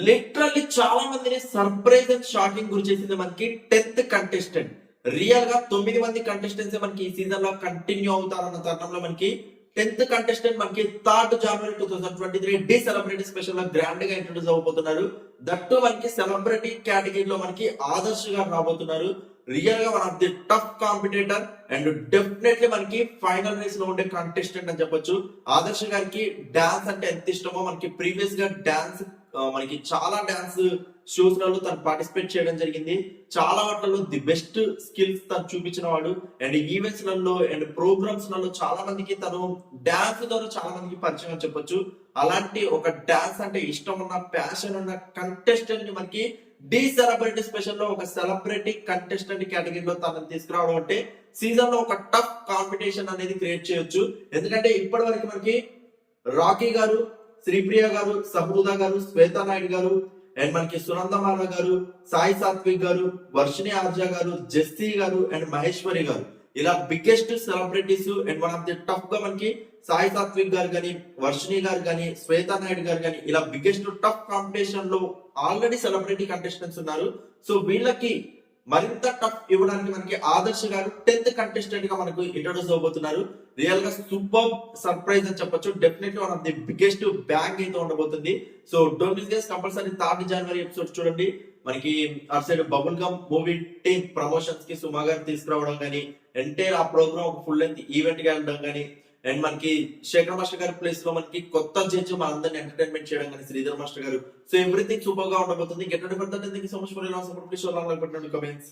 Literally చాలా మందిని surprise and shocking గురి చేసింది మనకి 10th కంటెస్టెంట్. రియల్ గా 9 మంది కంటెస్టెంట్స్ మనకి ఈ సీజన్ లో కంటిన్యూ అవుతారన్న తరుణంలో మనకి 10th కంటెస్టెంట్ మనకి 3rd జనవరి 2023 డి సెలబ్రిటీ స్పెషల్ లో గ్రాండ్ గా ఇంట్రొడ్యూస్ అవబోతున్నారు. దట్టు మనకి సెలబ్రిటీ కేటగిరీలో మనకి ఆదర్శ్ గా రాబోతున్నారు. రియల్ గా one of the tough competitor and definitely మనకి ఫైనల్ రేస్ లో ఉండే కంటెస్టెంట్ అని చెప్పొచ్చు. ఆదర్శ్ గారికి డాన్స్ అంటే ఎంత ఇష్టమో, మనకి ప్రీవియస్ గా డాన్స్ మనకి చాలా డాన్స్ షోస్ లలో తను పార్టిసిపేట్ చేయడం జరిగింది. చాలా వాటిలో ది బెస్ట్ స్కిల్స్ తను చూపించిన వాడు. అండ్ ఈవెంట్స్ లలో అండ్ ప్రోగ్రామ్స్ లలో చాలా మందికి తను డాన్స్ ద్వారా చాలా మందికి పరిచయం అని చెప్పొచ్చు. అలాంటి ఒక డాన్స్ అంటే ఇష్టం ఉన్న, ప్యాషన్ ఉన్న కంటెస్టెంట్ ని మనకి డి సెలబ్రిటీ స్పెషల్ లో ఒక సెలబ్రిటీ కంటెస్టెంట్ కేటగిరీలో తనని తీసుకురావడం అంటే సీజన్ లో ఒక టఫ్ కాంపిటీషన్ అనేది క్రియేట్ చేయొచ్చు. ఎందుకంటే ఇప్పటి వరకు మనకి రాకీ గారు, శ్రీప్రియ గారు, సహృద గారు, శ్వేతా నాయుడు గారు, అండ్ మనకి సునందమాల గారు, సాయి సాత్విక్ గారు, వర్షిణి ఆర్జా గారు, జెస్సీ గారు అండ్ మహేశ్వరి గారు, ఇలా biggest celebrities. And one of the tough గా మనకి సాయి సాత్విక్ గారు కానీ, వర్షిణి గారు కానీ, శ్వేతా నాయుడు గారు కానీ, ఇలా బిగ్గెస్ట్ టఫ్ కాంపిటీషన్ లో ఆల్రెడీ సెలబ్రిటీ కంటెస్టెంట్స్ ఉన్నారు. సో వీళ్ళకి మరింత టఫ్ ఇవ్వడానికి మనకి ఆదర్శ్ గారు 10th కంటెస్టెంట్ గా మనకు ఇంట్రొడ్యూస్ అవబోతున్నారు. రియల్ గా సూపర్ సర్ప్రైజ్ అని చెప్పొచ్చు. Definitely one of the biggest bang అయితే ఉండబోతుంది. So don't miss guys, compulsory 3rd జనవరి ఎపిసోడ్ చూడండి. మనకి అటు side bubble gum movie team promotions కి సుమా గారు తీసుకురావడం కానీ, ఎంటైర్ ఆ ప్రోగ్రామ్ ఒక ఫుల్ లెంత్ ఈవెంట్ గా వెళ్ళడం కానీ, అండ్ మనకి శేఖర్ మాస్టర్ గారి ప్లేస్ లో మనకి కొత్త జడ్జి మనందరినీ ఎంటర్టైన్మెంట్ చేయడం కానీ శ్రీధర్ మాస్టర్ గారు. సో ఎవ్రీథింగ్ సూపర్ గా ఉండబోతుంది. Get ready for that. Thank you so much for your support. Please show like button and comments.